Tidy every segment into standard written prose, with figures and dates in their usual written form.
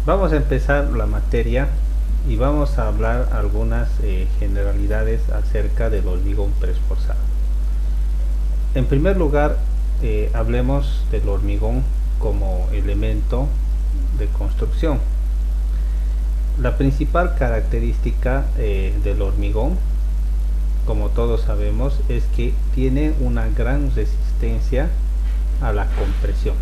Vamos a empezar la materia y vamos a hablar algunas generalidades acerca del hormigón preesforzado. En primer lugar, hablemos del hormigón como elemento de construcción. La principal característica del hormigón, como todos sabemos, es que tiene una gran resistencia a la compresión.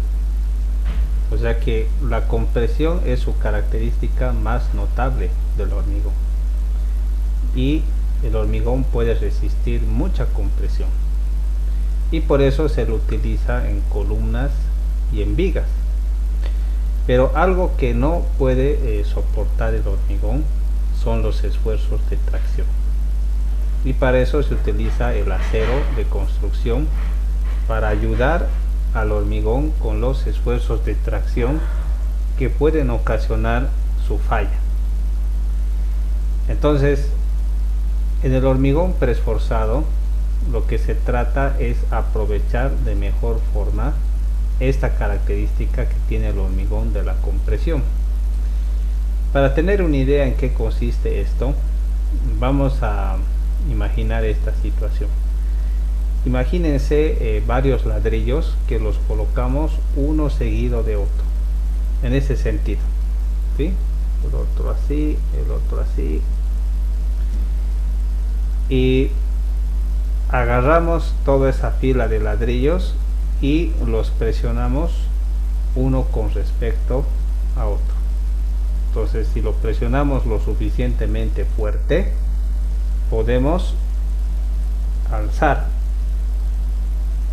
O sea que la compresión es su característica más notable del hormigón. Y el hormigón puede resistir mucha compresión. Y por eso se lo utiliza en columnas y en vigas. Pero algo que no puede soportar el hormigón son los esfuerzos de tracción. Y para eso se utiliza el acero de construcción para ayudar al hormigón con los esfuerzos de tracción que pueden ocasionar su falla. Entonces, en el hormigón preesforzado, lo que se trata es aprovechar de mejor forma esta característica que tiene el hormigón de la compresión. Para tener una idea en qué consiste esto, vamos a imaginar esta situación. Imagínense varios ladrillos que los colocamos uno seguido de otro, en ese sentido, ¿sí? El otro así, el otro así, y agarramos toda esa fila de ladrillos y los presionamos uno con respecto a otro. Entonces, si lo presionamos lo suficientemente fuerte, podemos alzar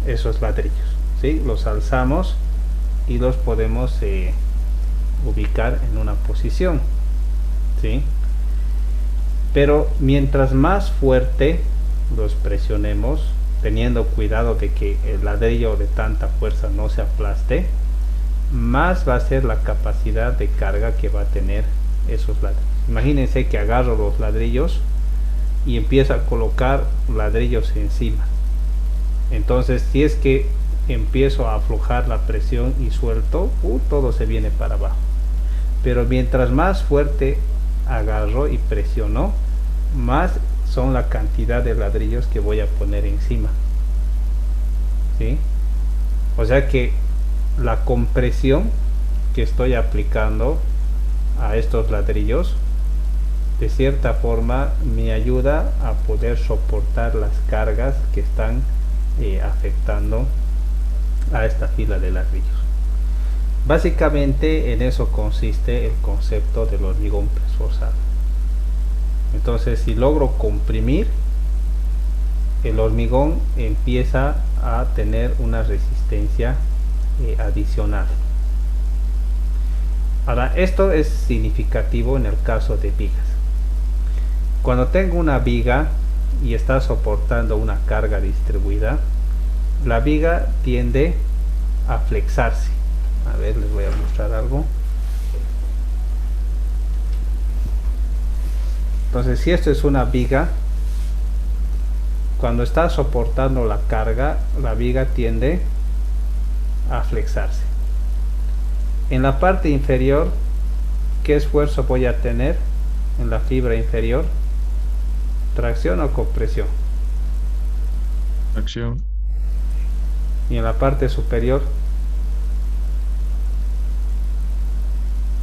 esos ladrillos, ¿sí? Los alzamos y los podemos ubicar en una posición, ¿sí? Pero mientras más fuerte los presionemos, teniendo cuidado de que el ladrillo de tanta fuerza no se aplaste, más va a ser la capacidad de carga que va a tener esos ladrillos. Imagínense que agarro los ladrillos y empiezo a colocar ladrillos encima. Entonces, si es que empiezo a aflojar la presión y suelto, todo se viene para abajo. Pero mientras más fuerte agarro y presiono, más son la cantidad de ladrillos que voy a poner encima, ¿sí? O sea que la compresión que estoy aplicando a estos ladrillos, de cierta forma, me ayuda a poder soportar las cargas que están afectando a esta fila de ladrillos. Básicamente en eso consiste el concepto del hormigón preesforzado. Entonces, si logro comprimir, el hormigón empieza a tener una resistencia adicional. Ahora, esto es significativo en el caso de vigas. Cuando tengo una viga y está soportando una carga distribuida, la viga tiende a flexarse. A ver, les voy a mostrar algo. Entonces, si esto es una viga, cuando está soportando la carga, la viga tiende a flexarse. En la parte inferior, ¿qué esfuerzo voy a tener en la fibra inferior? ¿Tracción o compresión? Acción. Y en la parte superior,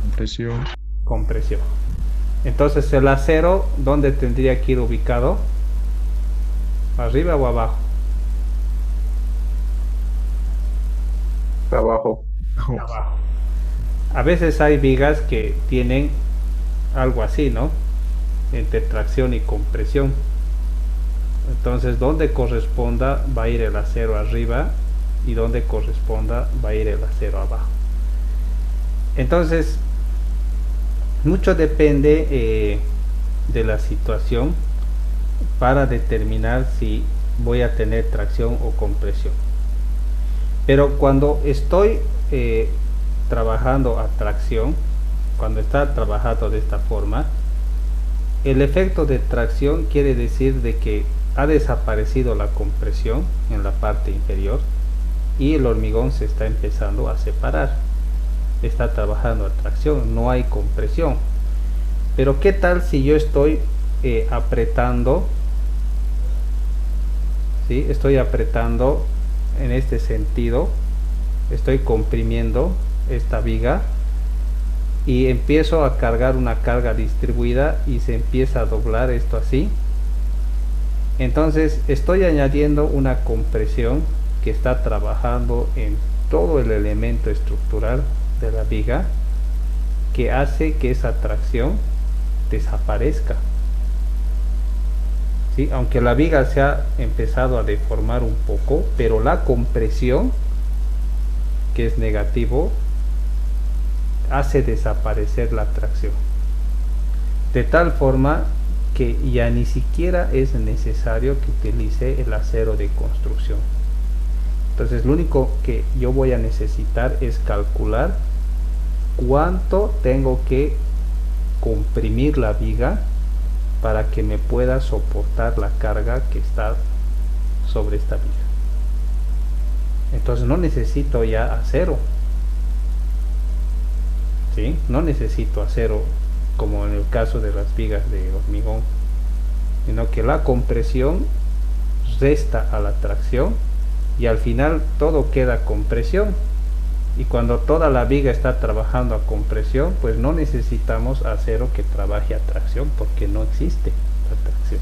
Compresión. compresión. Entonces, el acero, ¿dónde tendría que ir ubicado? ¿Arriba o abajo? Trabajo. Abajo. A veces hay vigas que tienen algo así, ¿no? Entre tracción y compresión. Entonces, donde corresponda va a ir el acero arriba y donde corresponda va a ir el acero abajo. Entonces, mucho depende de la situación para determinar si voy a tener tracción o compresión. Pero cuando estoy trabajando a tracción, cuando está trabajando de esta forma, el efecto de tracción quiere decir de que ha desaparecido la compresión en la parte inferior y el hormigón se está empezando a separar. está trabajando a tracción, no hay compresión. Pero ¿qué tal si yo estoy apretando? ¿Sí? Estoy apretando en este sentido, estoy comprimiendo esta viga y empiezo a cargar una carga distribuida y se empieza a doblar esto así. Entonces estoy añadiendo una compresión que está trabajando en todo el elemento estructural de la viga, que hace que esa tracción desaparezca. ¿Sí? Aunque la viga se ha empezado a deformar un poco, pero la compresión, que es negativo, hace desaparecer la tracción, de tal forma que ya ni siquiera es necesario que utilice el acero de construcción. Entonces lo único que yo voy a necesitar es calcular cuánto tengo que comprimir la viga para que me pueda soportar la carga que está sobre esta viga. Entonces no necesito ya acero, ¿sí? No necesito acero como en el caso de las vigas de hormigón, sino que la compresión resta a la tracción y al final todo queda compresión, y cuando toda la viga está trabajando a compresión, pues no necesitamos acero que trabaje a tracción, porque no existe la tracción.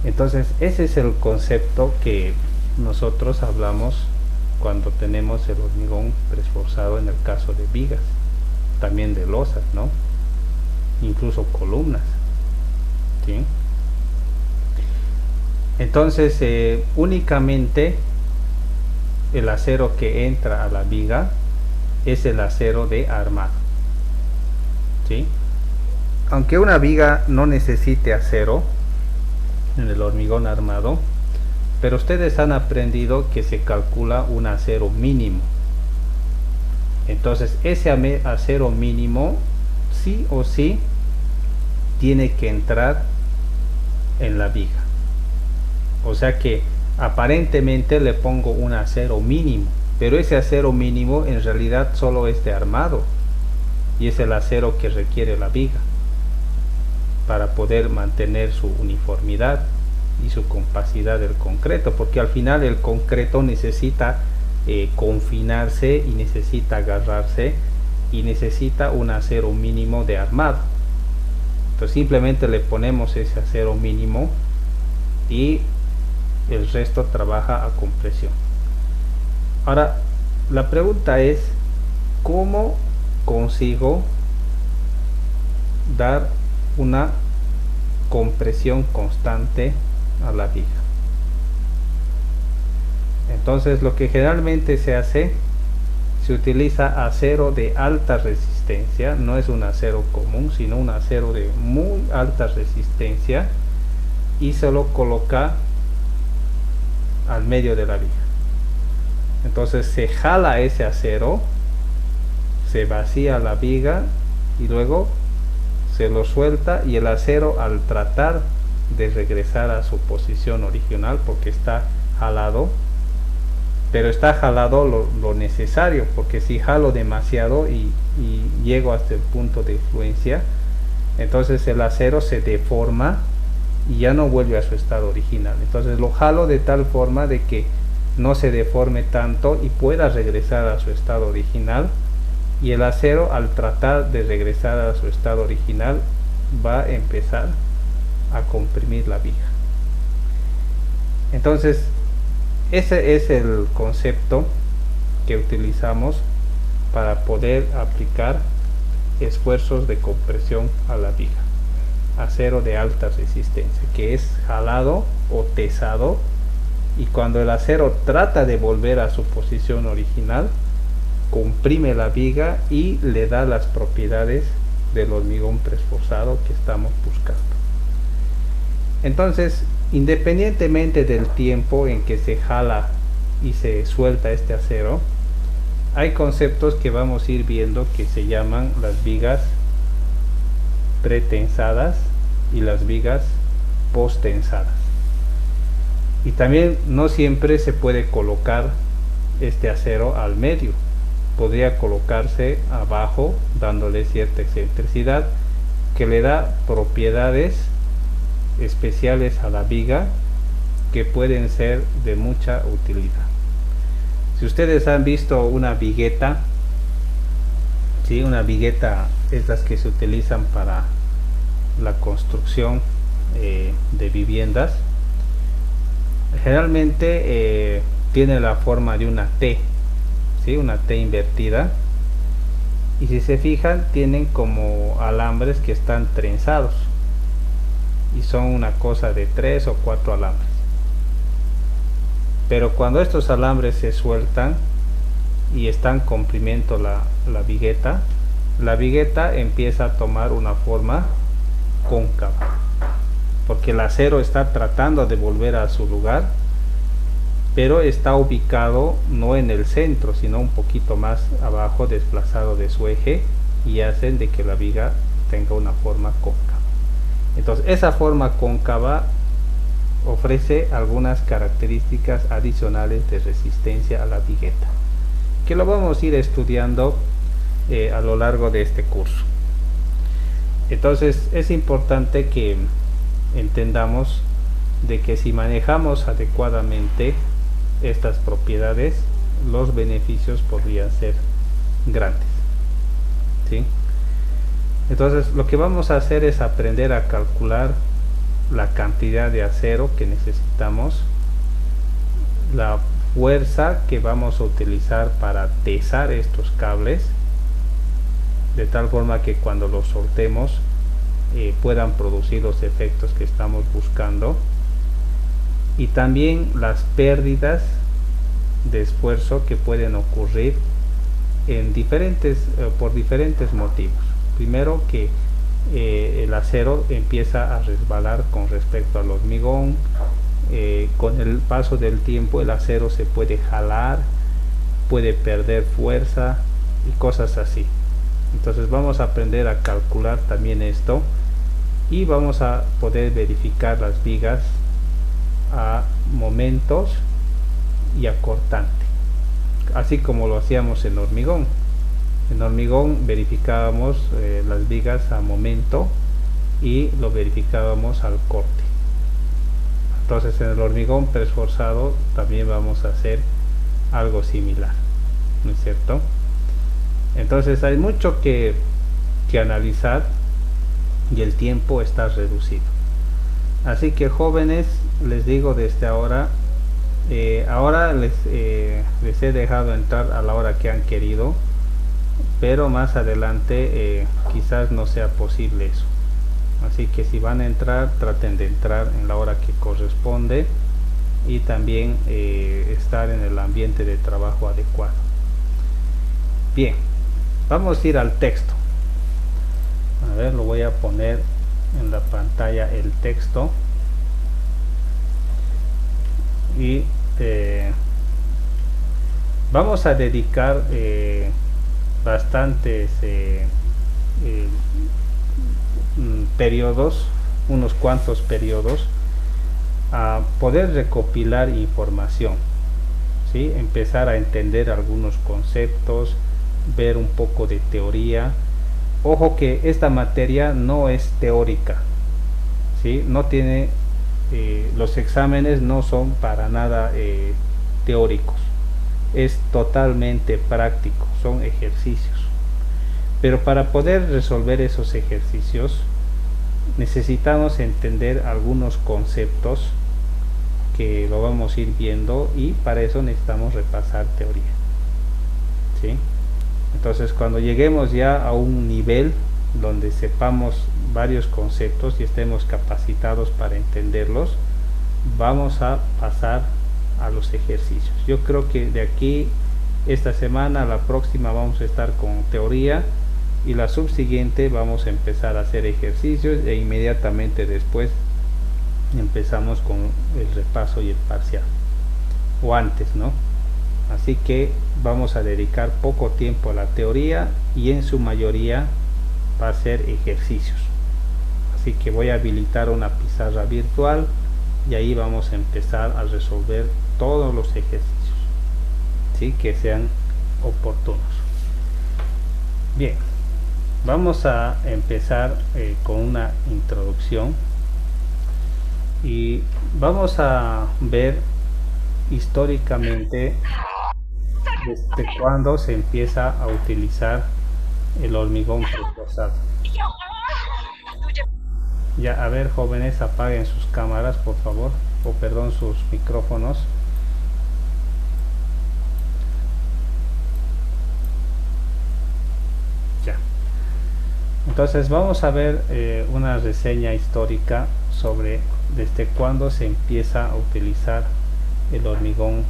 Entonces ese es el concepto que nosotros hablamos cuando tenemos el hormigón preesforzado en el caso de vigas, también de losas, ¿no? Incluso columnas, ¿sí? Entonces únicamente el acero que entra a la viga es el acero de armado, ¿sí? Aunque una viga no necesite acero en el hormigón armado, pero ustedes han aprendido que se calcula un acero mínimo. Entonces ese acero mínimo sí o sí tiene que entrar en la viga. O sea que aparentemente le pongo un acero mínimo, pero ese acero mínimo en realidad solo es de armado, y es el acero que requiere la viga para poder mantener su uniformidad y su compacidad del concreto, porque al final el concreto necesita confinarse y necesita agarrarse y necesita un acero mínimo de armado. Entonces simplemente le ponemos ese acero mínimo y el resto trabaja a compresión. Ahora la pregunta es, ¿cómo consigo dar una compresión constante a la viga? Entonces lo que generalmente se hace, se utiliza acero de alta resistencia, no es un acero común, sino un acero de muy alta resistencia, y se lo coloca al medio de la viga. Entonces se jala ese acero, se vacía la viga y luego se lo suelta, y el acero, al tratar de regresar a su posición original, porque está jalado, pero está jalado lo necesario, porque si jalo demasiado y llego hasta el punto de fluencia, entonces el acero se deforma y ya no vuelve a su estado original. Entonces lo jalo de tal forma de que no se deforme tanto y pueda regresar a su estado original, y el acero, al tratar de regresar a su estado original, va a empezar a comprimir la viga. Entonces ese es el concepto que utilizamos para poder aplicar esfuerzos de compresión a la viga. Acero de alta resistencia, que es jalado o tesado, y cuando el acero trata de volver a su posición original, comprime la viga y le da las propiedades del hormigón preesforzado que estamos buscando. Entonces, independientemente del tiempo en que se jala y se suelta este acero, hay conceptos que vamos a ir viendo que se llaman las vigas pretensadas y las vigas posttensadas. Y también no siempre se puede colocar este acero al medio, podría colocarse abajo dándole cierta excentricidad que le da propiedades especiales a la viga que pueden ser de mucha utilidad. Si ustedes han visto una vigueta, ¿sí? Una vigueta, estas que se utilizan para la construcción de viviendas, generalmente tiene la forma de una T, ¿sí? Una T invertida, y si se fijan tienen como alambres que están trenzados y son una cosa de 3 o 4 alambres, pero cuando estos alambres se sueltan y están comprimiendo la vigueta empieza a tomar una forma cóncava, porque el acero está tratando de volver a su lugar, pero está ubicado no en el centro, sino un poquito más abajo, desplazado de su eje, y hacen de que la viga tenga una forma cóncava. Entonces esa forma cóncava ofrece algunas características adicionales de resistencia a la vigueta, que lo vamos a ir estudiando a lo largo de este curso. Entonces es importante que entendamos de que si manejamos adecuadamente estas propiedades, los beneficios podrían ser grandes, ¿sí? Entonces lo que vamos a hacer es aprender a calcular la cantidad de acero que necesitamos, la fuerza que vamos a utilizar para tesar estos cables, de tal forma que cuando los soltemos puedan producir los efectos que estamos buscando, y también las pérdidas de esfuerzo que pueden ocurrir en por diferentes motivos. Primero, que el acero empieza a resbalar con respecto al hormigón. Con el paso del tiempo el acero se puede jalar, puede perder fuerza y cosas así. Entonces vamos a aprender a calcular también esto, y vamos a poder verificar las vigas a momentos y a cortante, así como lo hacíamos en hormigón. En hormigón verificábamos las vigas a momento y lo verificábamos al corte. Entonces en el hormigón preesforzado también vamos a hacer algo similar, ¿no es cierto? Entonces hay mucho que analizar y el tiempo está reducido. Así que, jóvenes, les digo desde ahora, ahora les he dejado entrar a la hora que han querido, pero más adelante quizás no sea posible eso. Así que si van a entrar, traten de entrar en la hora que corresponde, y también estar en el ambiente de trabajo adecuado. Bien, vamos a ir al texto. A ver, lo voy a poner en la pantalla, el texto, y vamos a dedicar bastantes periodos, unos cuantos periodos, a poder recopilar información, ¿sí? Empezar a entender algunos conceptos, ver un poco de teoría. Ojo que esta materia no es teórica, ¿sí? No tiene, los exámenes no son para nada teóricos, es totalmente práctico, son ejercicios. Pero para poder resolver esos ejercicios necesitamos entender algunos conceptos que lo vamos a ir viendo, y para eso necesitamos repasar teoría, ¿sí? Entonces cuando lleguemos ya a un nivel donde sepamos varios conceptos y estemos capacitados para entenderlos, vamos a pasar a los ejercicios. Yo creo que de aquí, esta semana, la próxima vamos a estar con teoría, y la subsiguiente vamos a empezar a hacer ejercicios, e inmediatamente después empezamos con el repaso y el parcial, o antes, ¿no? Así que vamos a dedicar poco tiempo a la teoría, y en su mayoría va a ser ejercicios. Así que voy a habilitar una pizarra virtual, y ahí vamos a empezar a resolver todos los ejercicios, ¿sí? Que sean oportunos. Bien, vamos a empezar con una introducción y vamos a ver históricamente desde cuándo se empieza a utilizar el hormigón reforzado. Ya, a ver, jóvenes, apaguen sus cámaras, por favor, o perdón, sus micrófonos. Ya. Entonces vamos a ver una reseña histórica sobre desde cuándo se empieza a utilizar el hormigón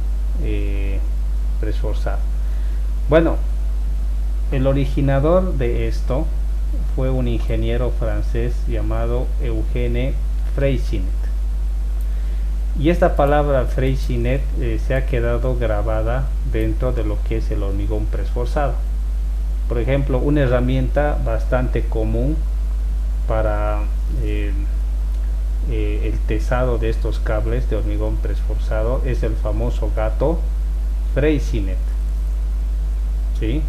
preesforzado. Bueno, el originador de esto fue un ingeniero francés llamado Eugène Freycinet. Y esta palabra Freycinet se ha quedado grabada dentro de lo que es el hormigón preesforzado. Por ejemplo, una herramienta bastante común para el tesado de estos cables de hormigón preesforzado es el famoso gato Freycinet. ¿Sí?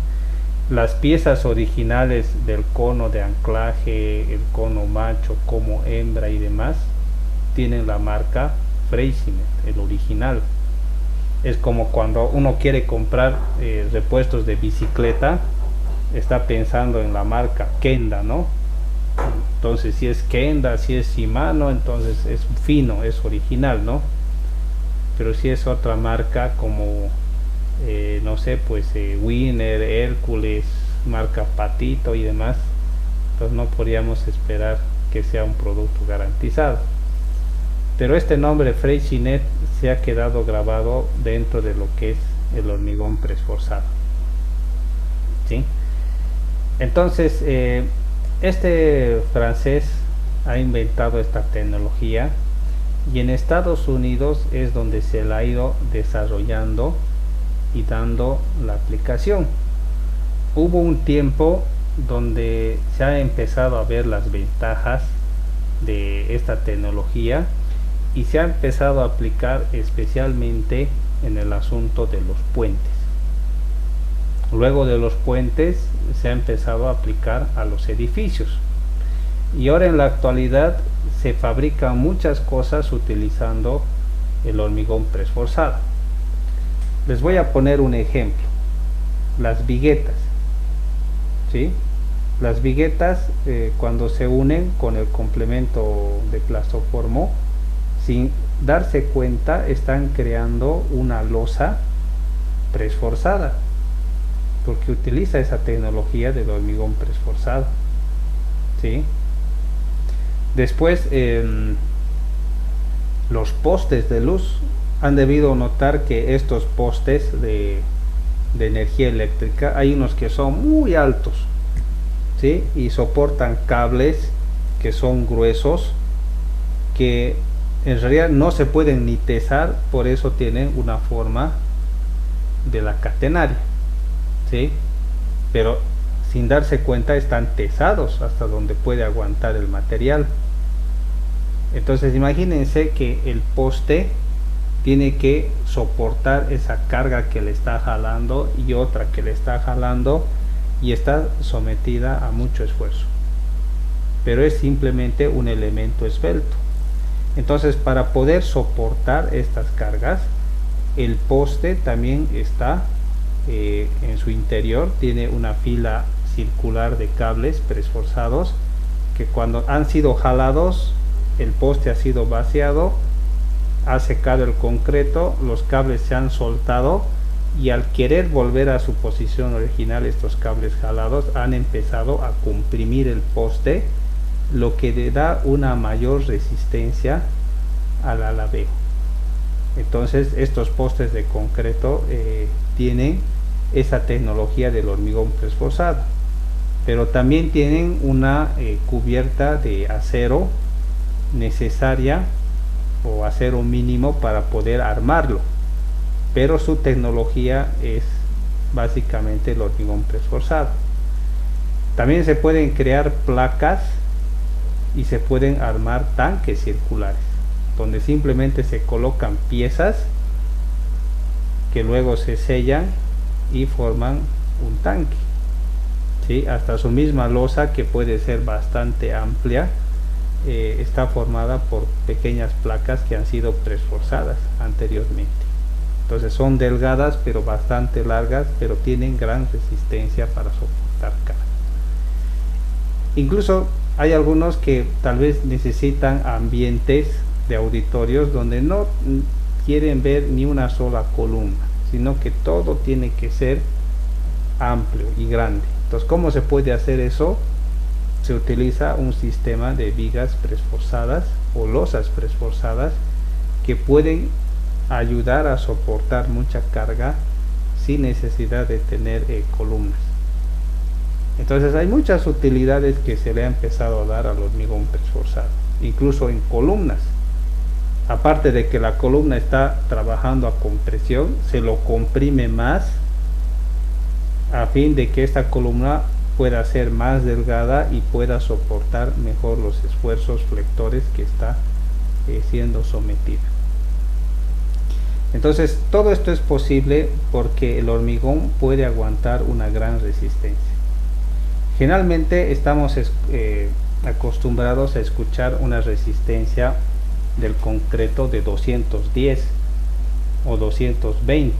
Las piezas originales del cono de anclaje, el cono macho, como hembra y demás, tienen la marca Freycinet, el original. Es como cuando uno quiere comprar repuestos de bicicleta, está pensando en la marca Kenda, ¿no? Entonces, si es Kenda, si es Shimano, entonces es fino, es original, ¿no? Pero si es otra marca como no sé, pues Winner, Hércules, marca Patito y demás, entonces no podríamos esperar que sea un producto garantizado. Pero este nombre Freycinet se ha quedado grabado dentro de lo que es el hormigón preesforzado. ¿Sí? Entonces, este francés ha inventado esta tecnología y en Estados Unidos es donde se la ha ido desarrollando y dando la aplicación. Hubo un tiempo donde se ha empezado a ver las ventajas de esta tecnología y se ha empezado a aplicar especialmente en el asunto de los puentes. Luego de los puentes se ha empezado a aplicar a los edificios y ahora en la actualidad se fabrican muchas cosas utilizando el hormigón preesforzado. Les voy a poner un ejemplo: las viguetas. ¿Sí? Las viguetas cuando se unen con el complemento de plastoformo, sin darse cuenta están creando una losa preesforzada, porque utiliza esa tecnología del hormigón preesforzado. ¿Sí? Después los postes de luz. Han debido notar que estos postes de energía eléctrica, hay unos que son muy altos, ¿sí? Y soportan cables que son gruesos, que en realidad no se pueden ni tesar, por eso tienen una forma de la catenaria, ¿sí? Pero sin darse cuenta están tesados hasta donde puede aguantar el material. Entonces imagínense que el poste tiene que soportar esa carga que le está jalando y otra que le está jalando y está sometida a mucho esfuerzo, pero es simplemente un elemento esbelto. Entonces, para poder soportar estas cargas, el poste también está en su interior, tiene una fila circular de cables preesforzados que cuando han sido jalados, el poste ha sido vaciado, ha secado el concreto, los cables se han soltado y al querer volver a su posición original, estos cables jalados han empezado a comprimir el poste, lo que le da una mayor resistencia al alabeo. Entonces estos postes de concreto tienen esa tecnología del hormigón preesforzado, pero también tienen una cubierta de acero necesaria o acero mínimo para poder armarlo, pero su tecnología es básicamente el hormigón preesforzado. También se pueden crear placas y se pueden armar tanques circulares, donde simplemente se colocan piezas que luego se sellan y forman un tanque. ¿sí? Hasta su misma losa, que puede ser bastante amplia, está formada por pequeñas placas que han sido preesforzadas anteriormente. Entonces son delgadas pero bastante largas, pero tienen gran resistencia para soportar carga. Incluso hay algunos que tal vez necesitan ambientes de auditorios donde no quieren ver ni una sola columna, sino que todo tiene que ser amplio y grande. Entonces, ¿cómo se puede hacer eso? Se utiliza un sistema de vigas preesforzadas o losas preesforzadas que pueden ayudar a soportar mucha carga sin necesidad de tener columnas. Entonces hay muchas utilidades que se le ha empezado a dar al hormigón preesforzado, incluso en columnas. Aparte de que la columna está trabajando a compresión, se lo comprime más a fin de que esta columna pueda ser más delgada y pueda soportar mejor los esfuerzos flectores que está siendo sometida. Entonces todo esto es posible porque el hormigón puede aguantar una gran resistencia. Generalmente estamos acostumbrados a escuchar una resistencia del concreto de 210 o 220,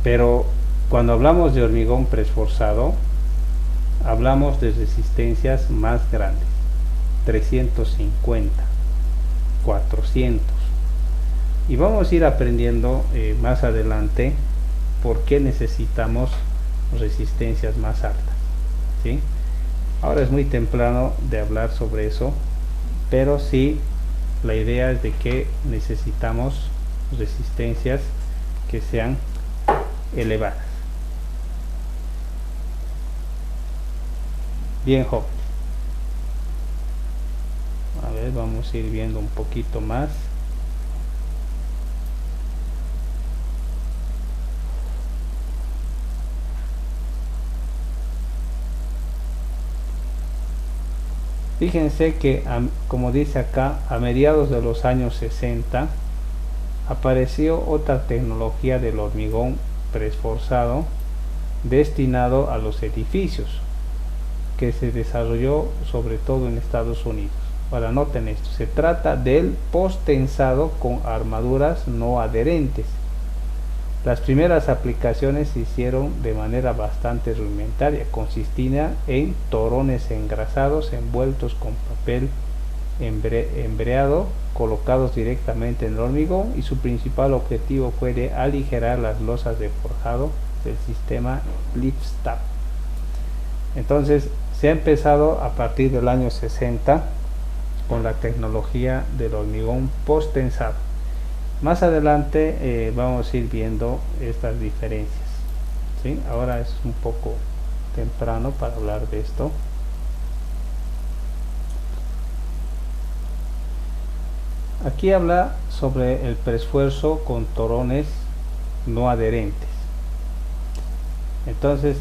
pero cuando hablamos de hormigón preesforzado hablamos de resistencias más grandes, 350, 400, y vamos a ir aprendiendo más adelante por qué necesitamos resistencias más altas, ¿sí? Ahora es muy temprano de hablar sobre eso, pero sí, la idea es de que necesitamos resistencias que sean elevadas. Bien, joven. A ver, vamos a ir viendo un poquito más. Fíjense que, como dice acá, a mediados de los años 60 apareció otra tecnología del hormigón preesforzado destinado a los edificios, que se desarrolló sobre todo en Estados Unidos. Ahora noten esto, se trata del post-tensado con armaduras no adherentes. Las primeras aplicaciones se hicieron de manera bastante rudimentaria, consistía en torones engrasados envueltos con papel embreado, colocados directamente en el hormigón, y su principal objetivo fue de aligerar las losas de forjado del sistema Lift-Stab. Entonces se ha empezado a partir del año 60 con la tecnología del hormigón post-tensado. Más adelante vamos a ir viendo estas diferencias, ¿sí? Ahora es un poco temprano para hablar de esto. Aquí habla sobre el preesfuerzo con torones no adherentes. Entonces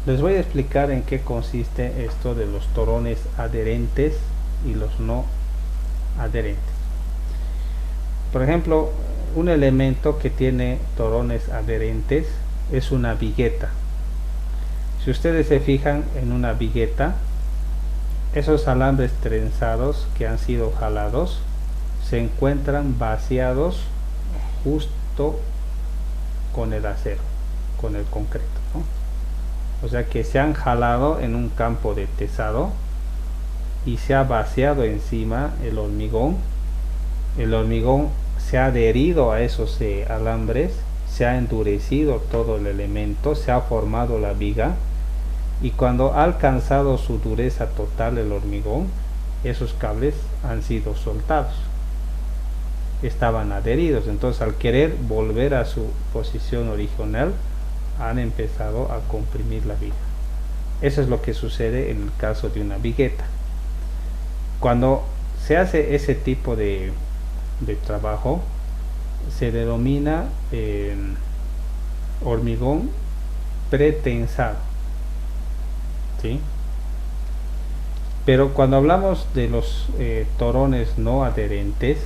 les voy a explicar en qué consiste esto de los torones adherentes y los no adherentes. Por ejemplo, un elemento que tiene torones adherentes es una vigueta. Si ustedes se fijan en una vigueta, esos alambres trenzados que han sido jalados se encuentran vaciados justo con el acero, con el concreto, ¿no? O sea que se han jalado en un campo de tesado y se ha vaciado encima el hormigón se ha adherido a esos alambres, se ha endurecido todo el elemento, se ha formado la viga, y cuando ha alcanzado su dureza total el hormigón, esos cables han sido soltados, estaban adheridos. Entonces, al querer volver a su posición original, han empezado a comprimir la viga. Eso es lo que sucede en el caso de una vigueta. Cuando se hace ese tipo de trabajo, se denomina hormigón pretensado, ¿sí? Pero cuando hablamos de los torones no adherentes,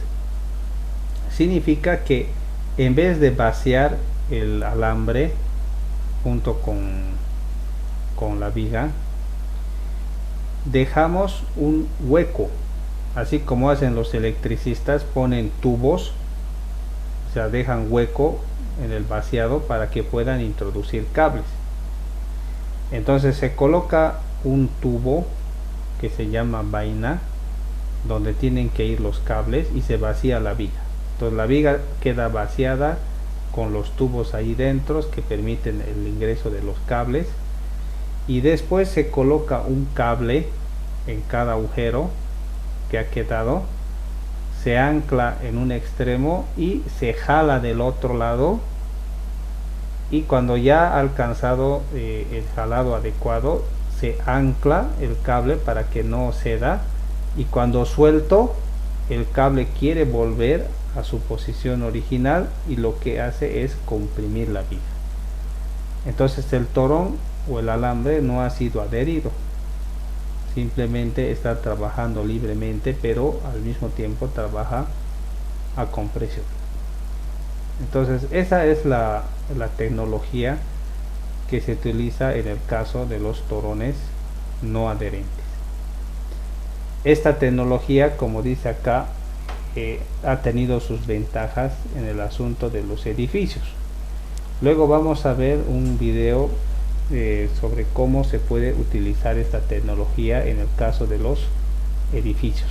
significa que en vez de vaciar el alambre junto con con la viga, dejamos un hueco, así como hacen los electricistas, ponen tubos, o sea, dejan hueco en el vaciado para que puedan introducir cables. Entonces se coloca un tubo que se llama vaina, donde tienen que ir los cables, y se vacía la viga. Entonces la viga queda vaciada con los tubos ahí dentro que permiten el ingreso de los cables, y después se coloca un cable en cada agujero que ha quedado, se ancla en un extremo y se jala del otro lado, y cuando ya ha alcanzado el jalado adecuado, se ancla el cable para que no ceda, y cuando suelto el cable quiere volver a su posición original, y lo que hace es comprimir la viga. Entonces el torón o el alambre no ha sido adherido, simplemente está trabajando libremente, pero al mismo tiempo trabaja a compresión. Entonces esa es la tecnología que se utiliza en el caso de los torones no adherentes. Esta tecnología, como dice acá, ha tenido sus ventajas en el asunto de los edificios. Luego vamos a ver un video sobre cómo se puede utilizar esta tecnología en el caso de los edificios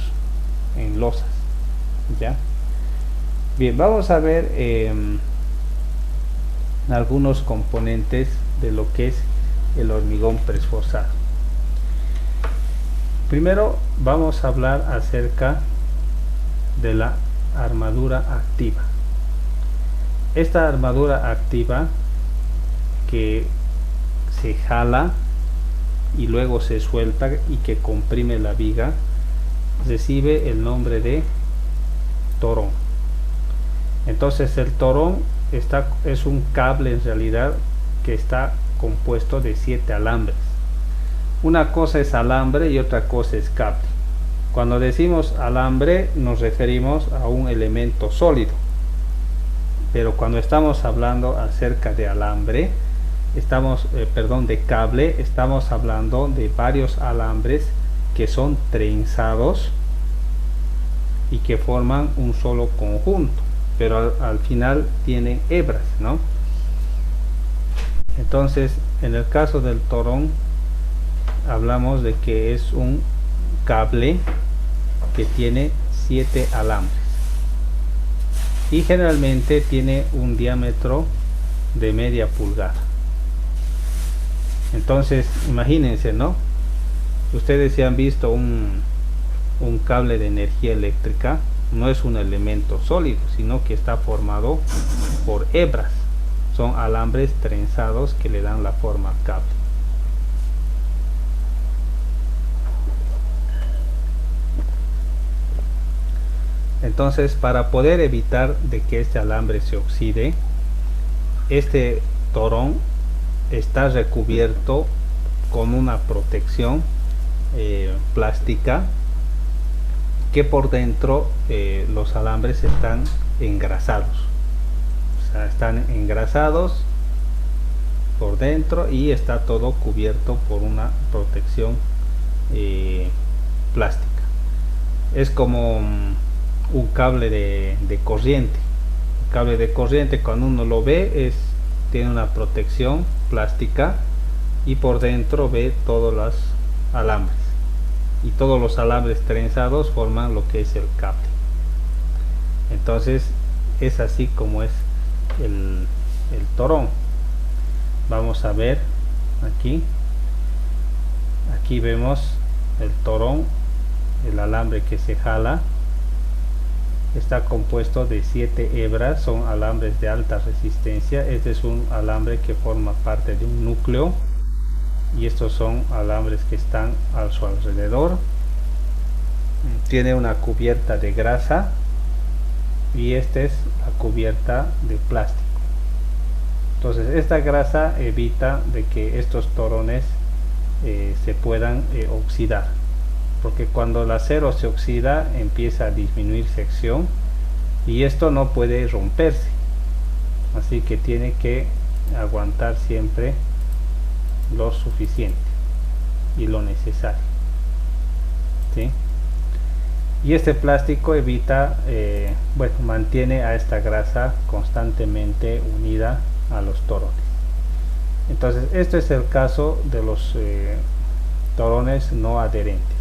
en losas, ¿ya? Bien, vamos a ver algunos componentes de lo que es el hormigón preesforzado. Primero vamos a hablar acerca de la armadura activa. Esta armadura activa, que se jala y luego se suelta y que comprime la viga, recibe el nombre de torón. Entonces el torón es un cable en realidad que está compuesto de 7 alambres. Una cosa es alambre y otra cosa es cable. Cuando decimos alambre nos referimos a un elemento sólido, pero cuando estamos hablando acerca de alambre, de cable, estamos hablando de varios alambres que son trenzados y que forman un solo conjunto, pero al final tienen hebras, ¿no? Entonces en el caso del torón hablamos de que es un cable que tiene 7 alambres y generalmente tiene un diámetro de media pulgada. Entonces imagínense, ¿no? Ustedes se han visto un cable de energía eléctrica, no es un elemento sólido, sino que está formado por hebras. Son alambres trenzados que le dan la forma al cable. Entonces, para poder evitar de que este alambre se oxide, este torón está recubierto con una protección plástica, que por dentro los alambres están engrasados, o sea, están engrasados por dentro y está todo cubierto por una protección plástica. Es como un cable de corriente. El cable de corriente, cuando uno lo ve, tiene una protección plástica y por dentro ve todos los alambres, y todos los alambres trenzados forman lo que es el cable. Entonces es así como es el torón. Vamos a ver aquí vemos el torón, el alambre que se jala. Está compuesto de 7 hebras, son alambres de alta resistencia. Este es un alambre que forma parte de un núcleo, y estos son alambres que están a su alrededor. Tiene una cubierta de grasa y esta es la cubierta de plástico. Entonces esta grasa evita de que estos torones se puedan oxidar, porque cuando el acero se oxida empieza a disminuir sección y esto no puede romperse, así que tiene que aguantar siempre lo suficiente y lo necesario, ¿sí? Y este plástico evita, bueno, mantiene a esta grasa constantemente unida a los torones. Entonces este es el caso de los torones no adherentes.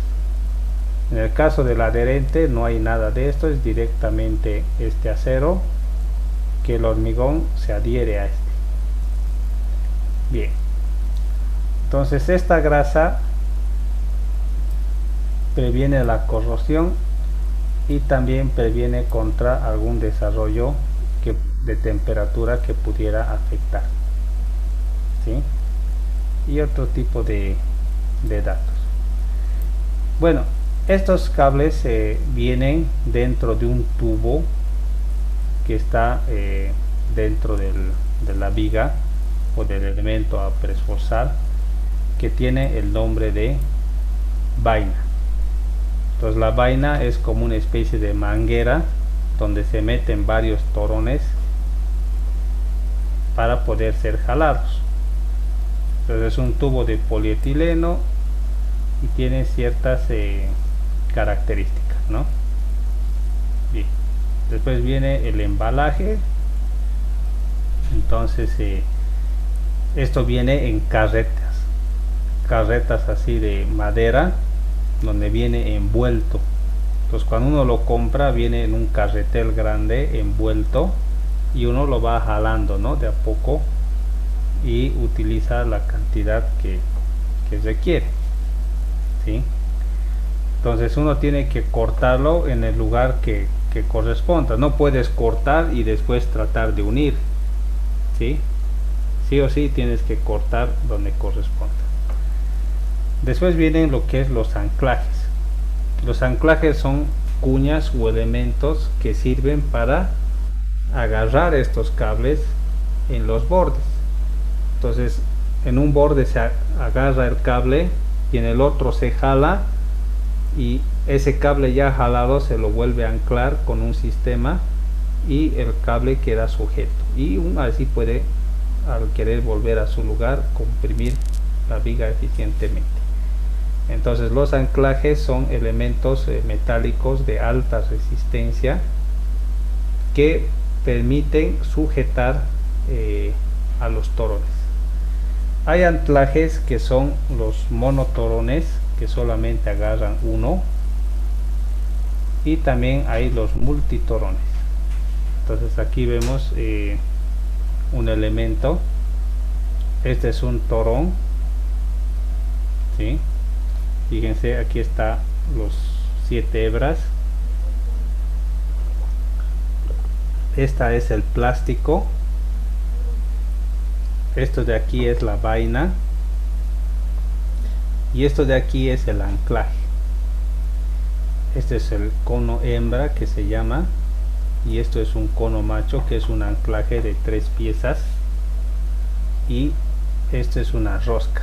En el caso del adherente no hay nada de esto, es directamente este acero que el hormigón se adhiere a este. Bien, entonces esta grasa previene la corrosión y también previene contra algún desarrollo de temperatura que pudiera afectar, ¿sí? Y otro tipo de datos. Bueno, estos cables vienen dentro de un tubo que está dentro de la viga o del elemento a preesforzar, que tiene el nombre de vaina. Entonces la vaina es como una especie de manguera donde se meten varios torones para poder ser jalados. Entonces es un tubo de polietileno y tiene ciertas características, ¿no? Bien. Después viene el embalaje. Entonces esto viene en carretas así de madera, donde viene envuelto. Entonces cuando uno lo compra viene en un carretel grande envuelto y uno lo va jalando, ¿no? De a poco, y utiliza la cantidad que requiere, ¿sí? Entonces uno tiene que cortarlo en el lugar que corresponda. No puedes cortar y después tratar de unir, ¿sí? Sí o sí tienes que cortar donde corresponda. Después vienen lo que es los anclajes. Los anclajes son cuñas o elementos que sirven para agarrar estos cables en los bordes. Entonces en un borde se agarra el cable y en el otro se jala, y ese cable ya jalado se lo vuelve a anclar con un sistema y el cable queda sujeto, y así puede, al querer volver a su lugar, comprimir la viga eficientemente. Entonces los anclajes son elementos metálicos de alta resistencia que permiten sujetar a los torones. Hay anclajes que son los monotorones, que solamente agarran uno, y también hay los multitorones. Entonces aquí vemos un elemento. Este es un torón, ¿sí? Fíjense, aquí está los 7 hebras. Esta es el plástico. Esto de aquí es la vaina. Y esto de aquí es el anclaje. Este es el cono hembra, que se llama, y esto es un cono macho, que es un anclaje de 3 piezas, y esto es una rosca.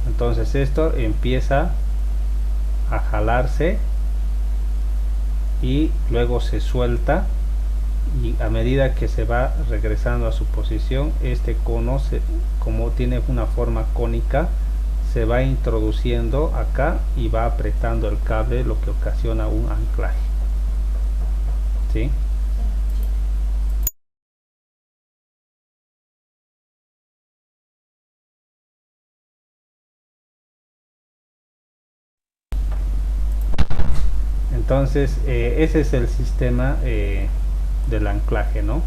Entonces esto empieza a jalarse y luego se suelta, y a medida que se va regresando a su posición, este cono, como tiene una forma cónica, se va introduciendo acá y va apretando el cable, lo que ocasiona un anclaje, ¿sí? Entonces ese es el sistema del anclaje, ¿no?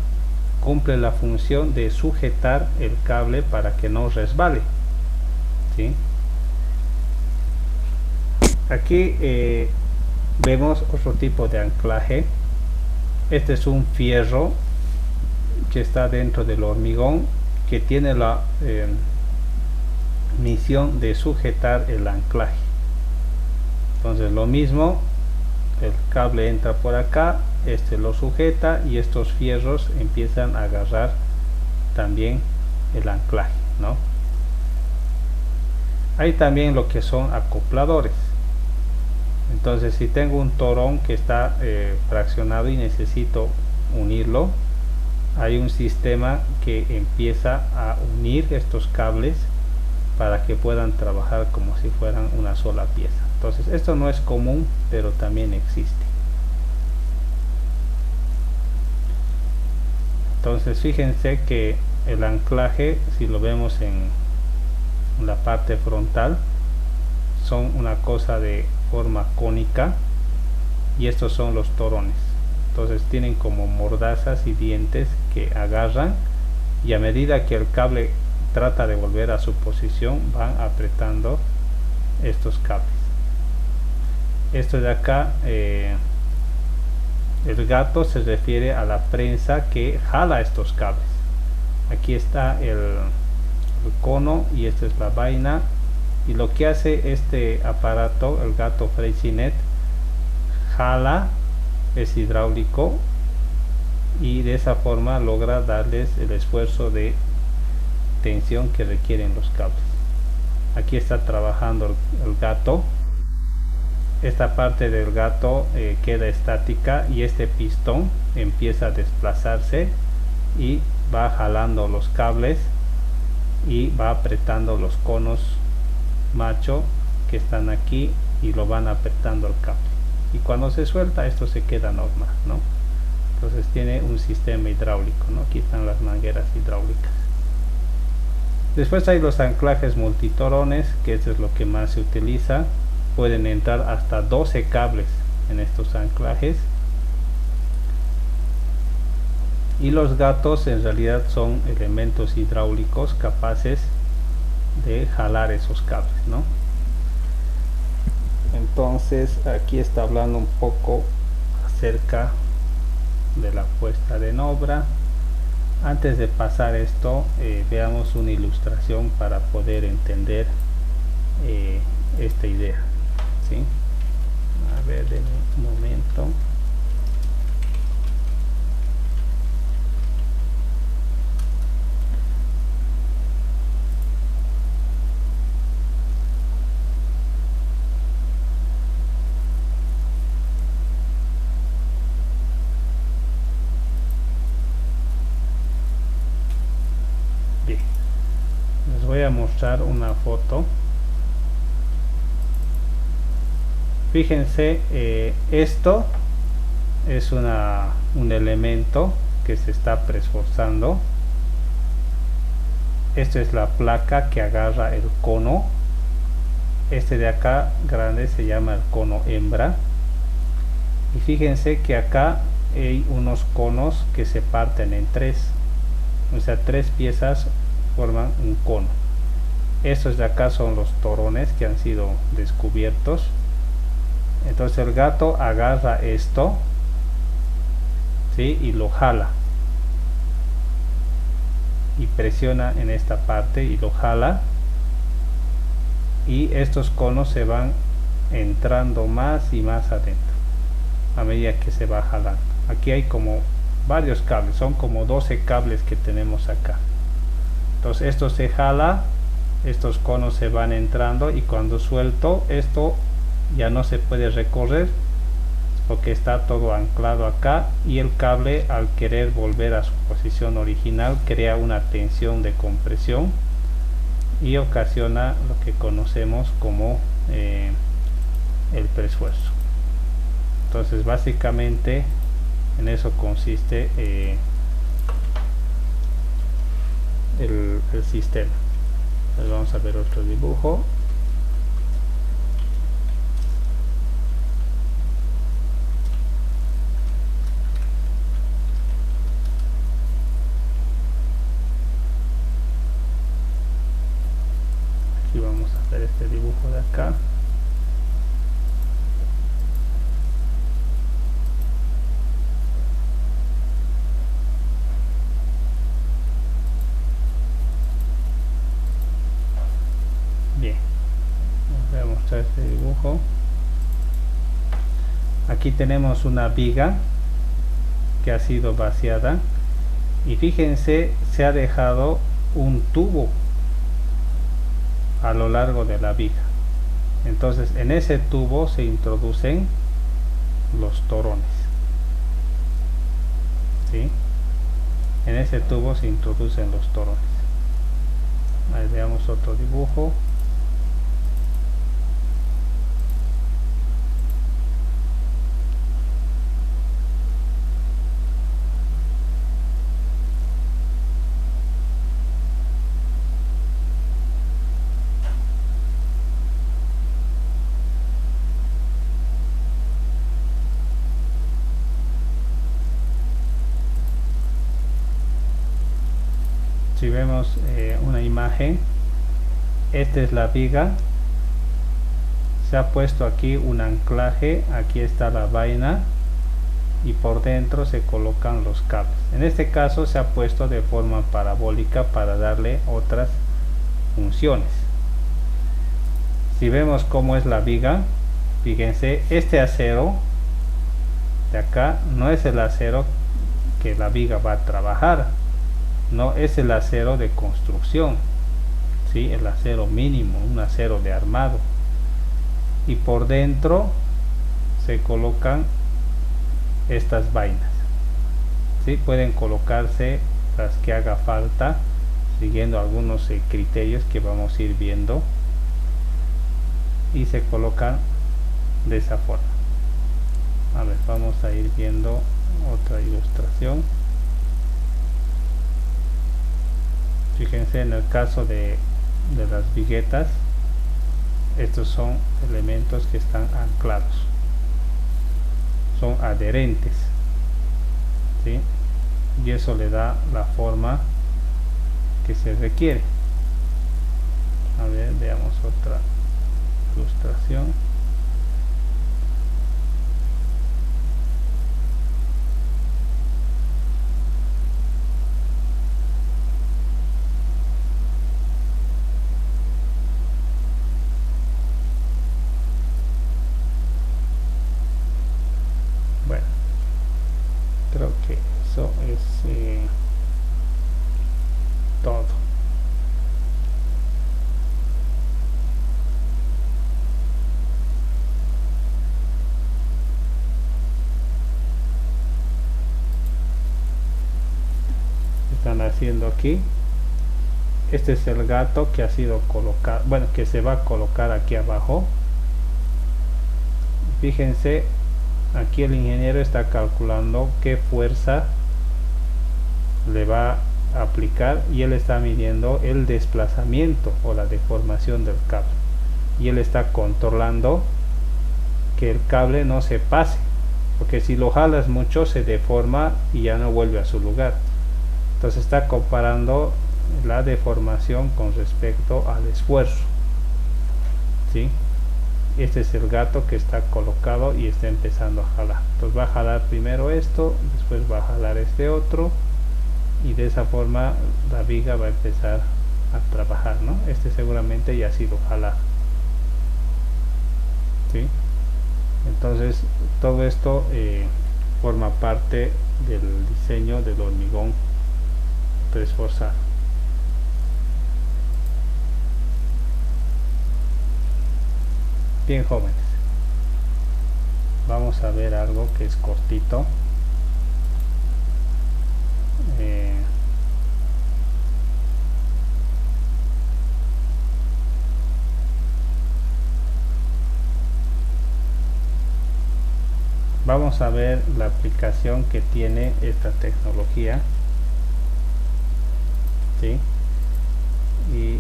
Cumple la función de sujetar el cable para que no resbale, ¿sí? Aquí vemos otro tipo de anclaje. Este es un fierro que está dentro del hormigón, que tiene la misión de sujetar el anclaje. Entonces lo mismo, el cable entra por acá, este lo sujeta, y estos fierros empiezan a agarrar también el anclaje, ¿no? Hay también lo que son acopladores. Entonces si tengo un torón que está fraccionado y necesito unirlo, hay un sistema que empieza a unir estos cables para que puedan trabajar como si fueran una sola pieza. Entonces esto no es común, pero también existe. Entonces fíjense que el anclaje, si lo vemos en la parte frontal, son una cosa de forma cónica, y estos son los torones. Entonces tienen como mordazas y dientes que agarran, y a medida que el cable trata de volver a su posición, van apretando estos cables. Esto de acá, el gato se refiere a la prensa que jala estos cables. Aquí está el cono y esta es la vaina, y lo que hace este aparato, el gato Freycinet, jala, es hidráulico, y de esa forma logra darles el esfuerzo de tensión que requieren los cables. Aquí está trabajando el gato. Esta parte del gato queda estática, y este pistón empieza a desplazarse y va jalando los cables y va apretando los conos macho que están aquí, y lo van apretando el cable, y cuando se suelta esto se queda normal, ¿no? Entonces tiene un sistema hidráulico, ¿no? Aquí están las mangueras hidráulicas. Después hay los anclajes multitorones, que esto es lo que más se utiliza. Pueden entrar hasta 12 cables en estos anclajes, y los gatos en realidad son elementos hidráulicos capaces de jalar esos cables, ¿no? Entonces aquí está hablando un poco acerca de la puesta en obra. Antes de pasar esto, veamos una ilustración para poder entender esta idea, ¿sí? A ver, de un momento. Bien, les voy a mostrar una foto. Fíjense, esto es un elemento que se está preesforzando. Esta es la placa que agarra el cono. Este de acá grande se llama el cono hembra, y fíjense que acá hay unos conos que se parten en tres, o sea, tres piezas forman un cono. Estos de acá son los torones que han sido descubiertos. Entonces el gato agarra esto, ¿sí? Y lo jala, y presiona en esta parte y lo jala, y estos conos se van entrando más y más adentro a medida que se va jalando. Aquí hay como varios cables, son como 12 cables que tenemos acá. Entonces esto se jala, estos conos se van entrando, y cuando suelto esto ya no se puede recorrer porque está todo anclado acá, y el cable, al querer volver a su posición original, crea una tensión de compresión y ocasiona lo que conocemos como el preesfuerzo. Entonces básicamente en eso consiste el sistema. Entonces vamos a ver otro dibujo. Aquí vamos a ver este dibujo de acá. Bien, les voy a mostrar este dibujo. Aquí tenemos una viga que ha sido vaciada, y fíjense, se ha dejado un tubo a lo largo de la viga. Entonces en ese tubo se introducen los torones, ¿sí? En ese tubo se introducen los torones. Ahí veamos otro dibujo. Si vemos una imagen, esta es la viga, se ha puesto aquí un anclaje, aquí está la vaina y por dentro se colocan los cables. En este caso se ha puesto de forma parabólica para darle otras funciones. Si vemos cómo es la viga, fíjense, este acero de acá no es el acero que la viga va a trabajar, no, es el acero de construcción, ¿sí? El acero mínimo, un acero de armado, y por dentro se colocan estas vainas, ¿sí? Pueden colocarse las que haga falta siguiendo algunos criterios que vamos a ir viendo, y se colocan de esa forma. A ver, vamos a ir viendo otra ilustración. Fíjense, en el caso de las viguetas, estos son elementos que están anclados, son adherentes, ¿sí? Y eso le da la forma que se requiere. A ver, veamos otra ilustración. Bueno, creo que eso es todo. Están haciendo aquí, este es el gato que ha sido colocado, bueno, que se va a colocar aquí abajo. Fíjense, aquí el ingeniero está calculando qué fuerza le va a aplicar y él está midiendo el desplazamiento o la deformación del cable, y él está controlando que el cable no se pase, porque si lo jalas mucho se deforma y ya no vuelve a su lugar. Entonces está comparando la deformación con respecto al esfuerzo, ¿sí? Este es el gato que está colocado y está empezando a jalar. Entonces va a jalar primero esto, después va a jalar este otro, y de esa forma la viga va a empezar a trabajar, ¿no? Este seguramente ya ha sido jalado, ¿sí? Entonces todo esto forma parte del diseño del hormigón reforzado. Bien, jóvenes, vamos a ver algo que es cortito. Vamos a ver la aplicación que tiene esta tecnología, ¿sí? Y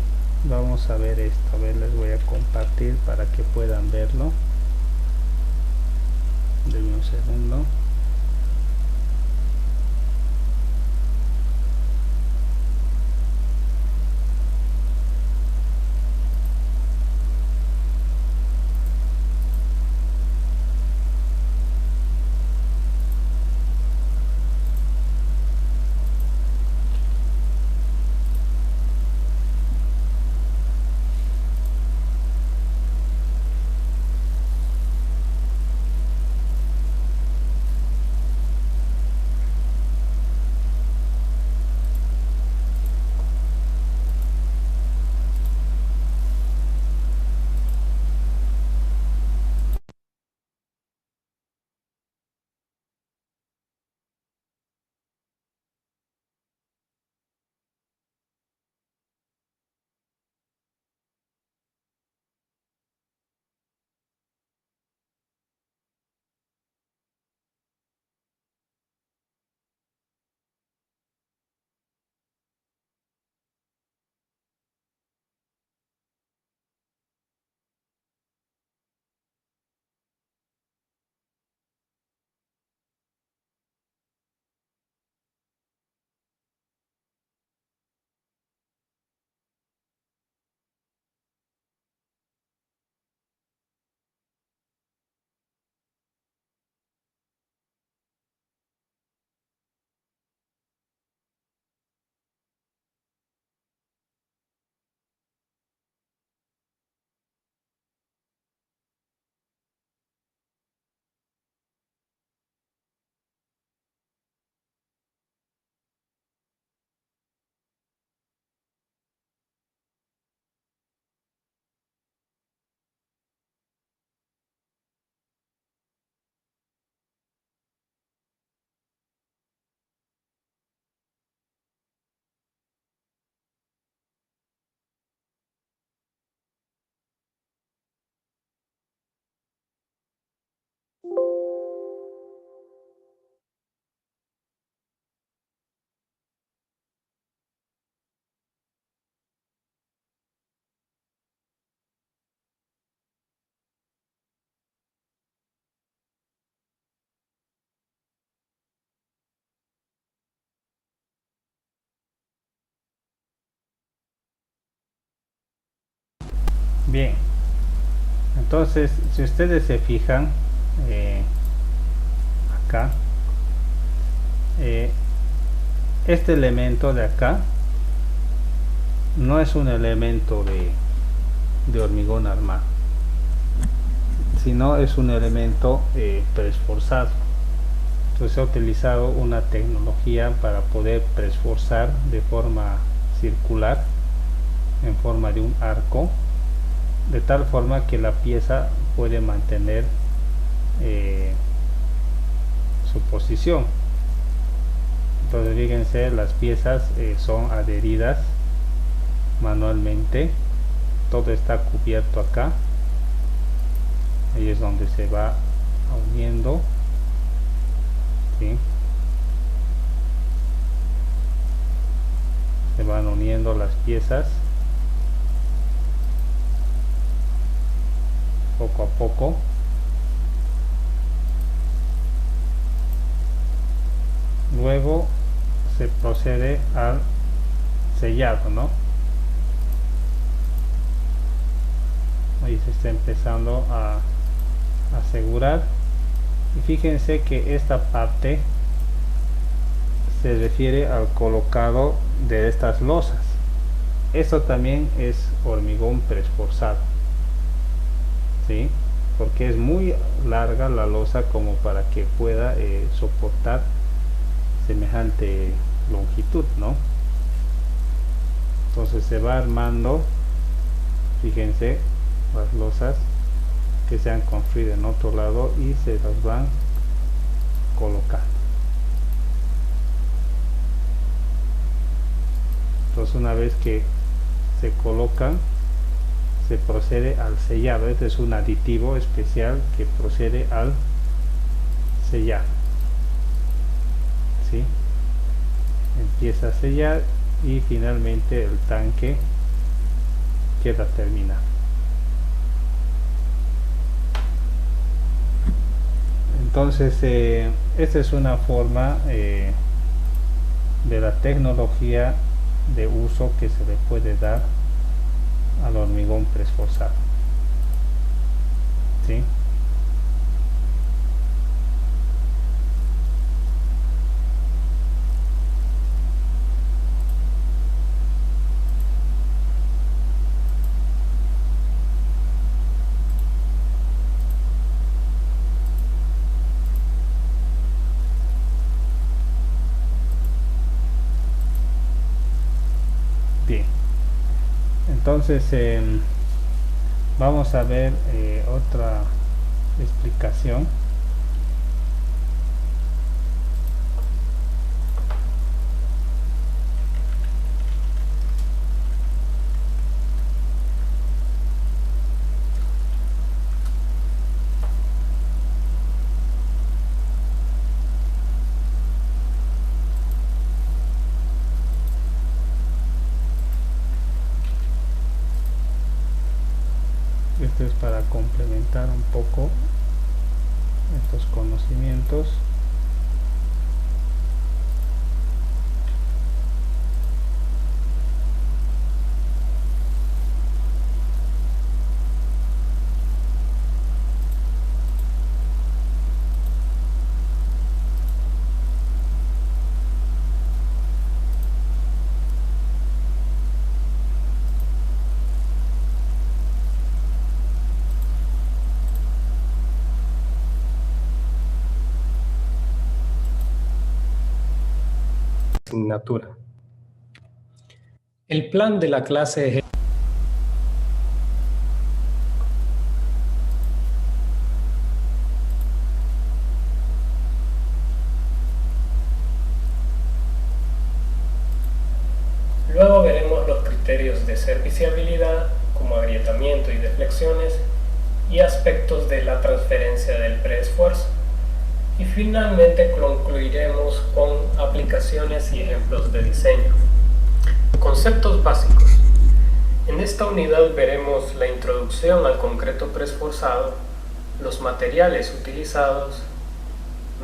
vamos a ver esto. A ver, les voy a compartir para que puedan verlo. Denme un segundo. Bien, entonces si ustedes se fijan acá, este elemento de acá no es un elemento de hormigón armado, sino es un elemento preesforzado. Entonces se ha utilizado una tecnología para poder preesforzar de forma circular, en forma de un arco, de tal forma que la pieza puede mantener su posición. Entonces fíjense, las piezas son adheridas manualmente, todo está cubierto acá, ahí es donde se va uniendo, ¿sí? Se van uniendo las piezas poco a poco. Luego se procede al sellado, ¿no? Ahí se está empezando a asegurar, y fíjense que esta parte se refiere al colocado de estas losas. Esto también es hormigón preesforzado, ¿sí? Porque es muy larga la losa como para que pueda soportar semejante longitud, ¿no? Entonces se va armando, fíjense, las losas que se han construido en otro lado y se las van colocando. Entonces una vez que se colocan, se procede al sellado. Este es un aditivo especial que procede al sellado, ¿sí? Empieza a sellar y finalmente el tanque queda terminado. Entonces esta es una forma de la tecnología de uso que se le puede dar al hormigón preesforzado, ¿sí? Bien, entonces vamos a ver otra explicación. Esto es para complementar un poco estos conocimientos. Asignatura. El plan de la clase es luego veremos los criterios de serviciabilidad como agrietamiento y deflexiones y aspectos de la transferencia del preesfuerzo. Y finalmente concluiremos con aplicaciones y ejemplos de diseño. Conceptos básicos. En esta unidad veremos la introducción al concreto preesforzado, los materiales utilizados,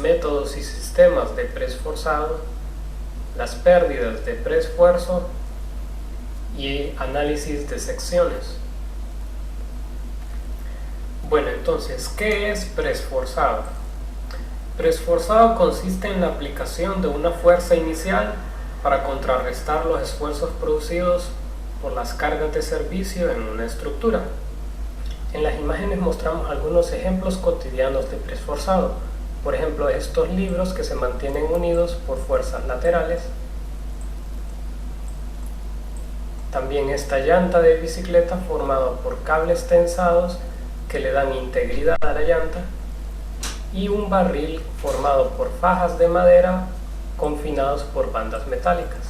métodos y sistemas de preesforzado, las pérdidas de preesfuerzo y análisis de secciones. Bueno, entonces, ¿qué es preesforzado? Preesforzado consiste en la aplicación de una fuerza inicial para contrarrestar los esfuerzos producidos por las cargas de servicio en una estructura. En las imágenes mostramos algunos ejemplos cotidianos de preesforzado. Por ejemplo, estos libros que se mantienen unidos por fuerzas laterales. También esta llanta de bicicleta formada por cables tensados que le dan integridad a la llanta. Y un barril formado por fajas de madera confinados por bandas metálicas.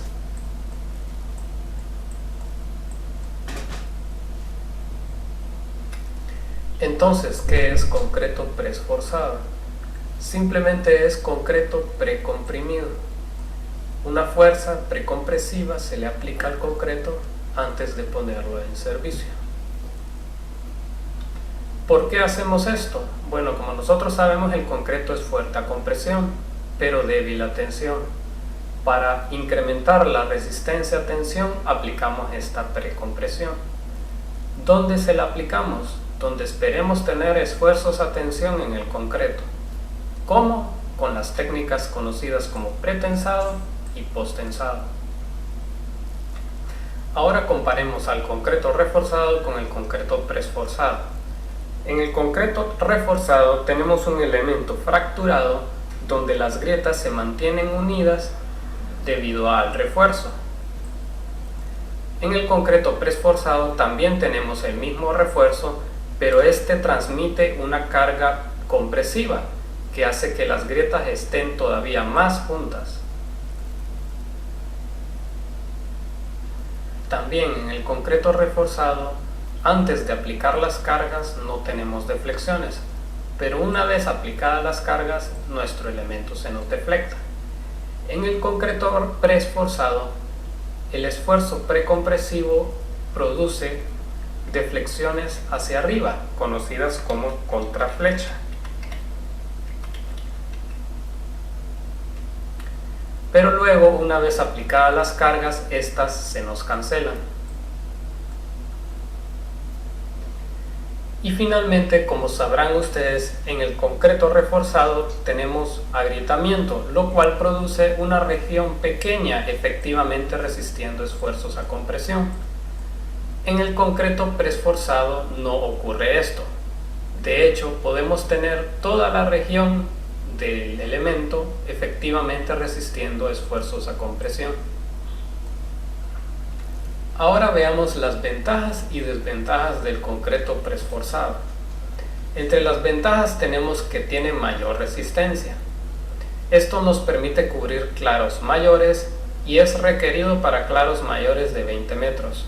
Entonces, ¿qué es concreto preesforzado? Simplemente es concreto precomprimido. Una fuerza precompresiva se le aplica al concreto antes de ponerlo en servicio. ¿Por qué hacemos esto? Bueno, como nosotros sabemos, el concreto es fuerte a compresión, pero débil a tensión. Para incrementar la resistencia a tensión, aplicamos esta precompresión. ¿Dónde se la aplicamos? Donde esperemos tener esfuerzos a tensión en el concreto. ¿Cómo? Con las técnicas conocidas como pretensado y posttensado. Ahora comparemos al concreto reforzado con el concreto preesforzado. En el concreto reforzado tenemos un elemento fracturado donde las grietas se mantienen unidas debido al refuerzo. En el concreto preesforzado también tenemos el mismo refuerzo, pero este transmite una carga compresiva que hace que las grietas estén todavía más juntas. También en el concreto reforzado, antes de aplicar las cargas no tenemos deflexiones, pero una vez aplicadas las cargas, nuestro elemento se nos deflecta. En el concreto preesforzado, el esfuerzo precompresivo produce deflexiones hacia arriba, conocidas como contraflecha. Pero luego, una vez aplicadas las cargas, estas se nos cancelan. Y finalmente, como sabrán ustedes, en el concreto reforzado tenemos agrietamiento, lo cual produce una región pequeña efectivamente resistiendo esfuerzos a compresión. En el concreto preesforzado no ocurre esto. De hecho, podemos tener toda la región del elemento efectivamente resistiendo esfuerzos a compresión. Ahora veamos las ventajas y desventajas del concreto preesforzado. Entre las ventajas tenemos que tiene mayor resistencia. Esto nos permite cubrir claros mayores y es requerido para claros mayores de 20 metros.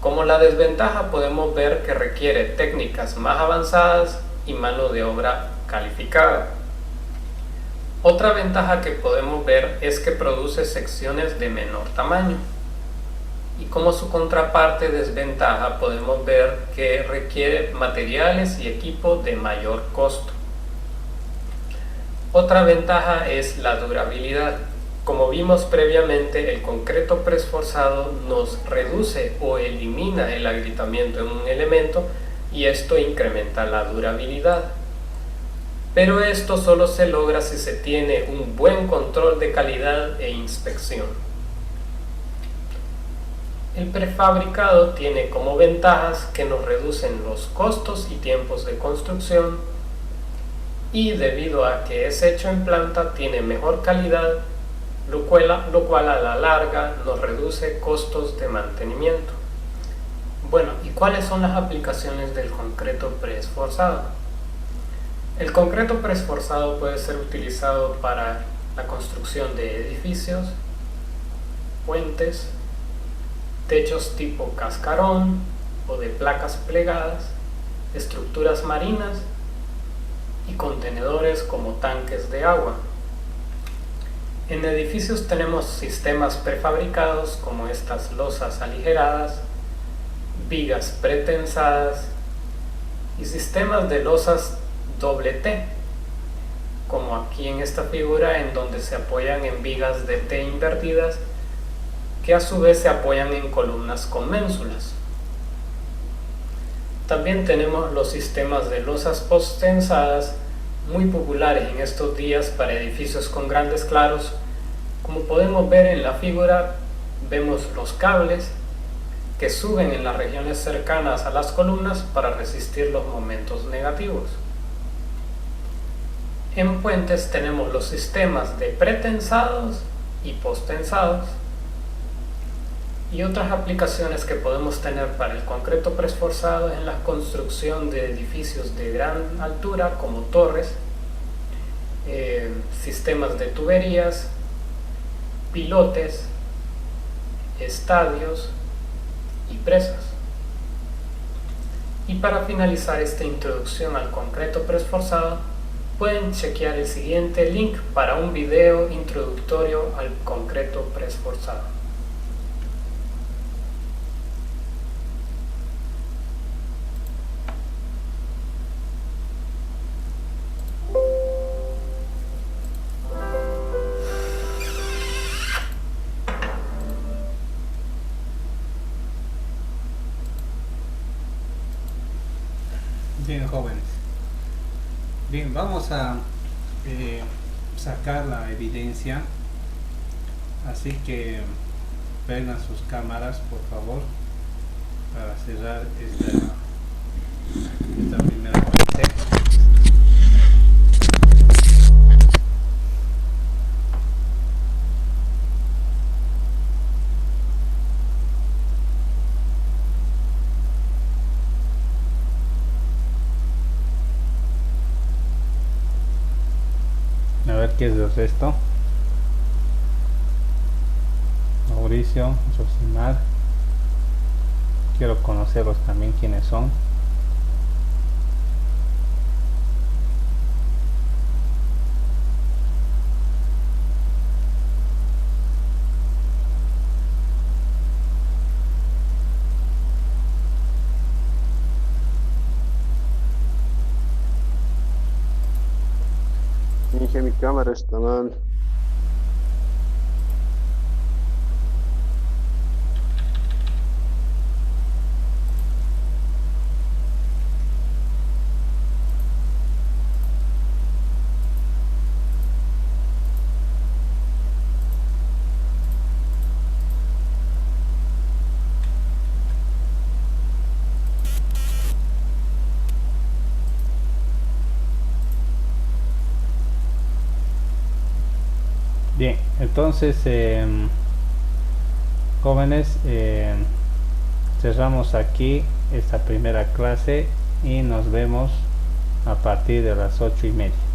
Como la desventaja podemos ver que requiere técnicas más avanzadas y mano de obra calificada. Otra ventaja que podemos ver es que produce secciones de menor tamaño. Y como su contraparte desventaja podemos ver que requiere materiales y equipo de mayor costo. Otra ventaja es la durabilidad. Como vimos previamente, el concreto preesforzado nos reduce o elimina el agrietamiento en un elemento y esto incrementa la durabilidad. Pero esto solo se logra si se tiene un buen control de calidad e inspección. El prefabricado tiene como ventajas que nos reducen los costos y tiempos de construcción y debido a que es hecho en planta tiene mejor calidad, lo cual a la larga nos reduce costos de mantenimiento. Bueno, ¿y cuáles son las aplicaciones del concreto preesforzado? El concreto preesforzado puede ser utilizado para la construcción de edificios, puentes, techos tipo cascarón o de placas plegadas, estructuras marinas y contenedores como tanques de agua. En edificios tenemos sistemas prefabricados como estas losas aligeradas, vigas pretensadas y sistemas de losas doble T, como aquí en esta figura en donde se apoyan en vigas de T invertidas que a su vez se apoyan en columnas con ménsulas. También tenemos los sistemas de losas post-tensadas, muy populares en estos días para edificios con grandes claros. Como podemos ver en la figura, vemos los cables que suben en las regiones cercanas a las columnas para resistir los momentos negativos. En puentes tenemos los sistemas de pretensados y posttensados, y otras aplicaciones que podemos tener para el concreto preesforzado es en la construcción de edificios de gran altura como torres, sistemas de tuberías, pilotes, estadios y presas. Y para finalizar esta introducción al concreto preesforzado, pueden chequear el siguiente link para un video introductorio al concreto preesforzado. Bien, jóvenes. Bien, vamos a sacar la evidencia, así que prendan sus cámaras, por favor, para cerrar esta primera parte. A ver qué es el resto. Mauricio, Josimar. Quiero conocerlos también quiénes son. Dije, mi cámara está mal. Bien, entonces jóvenes, cerramos aquí esta primera clase y nos vemos a partir de las 8:30.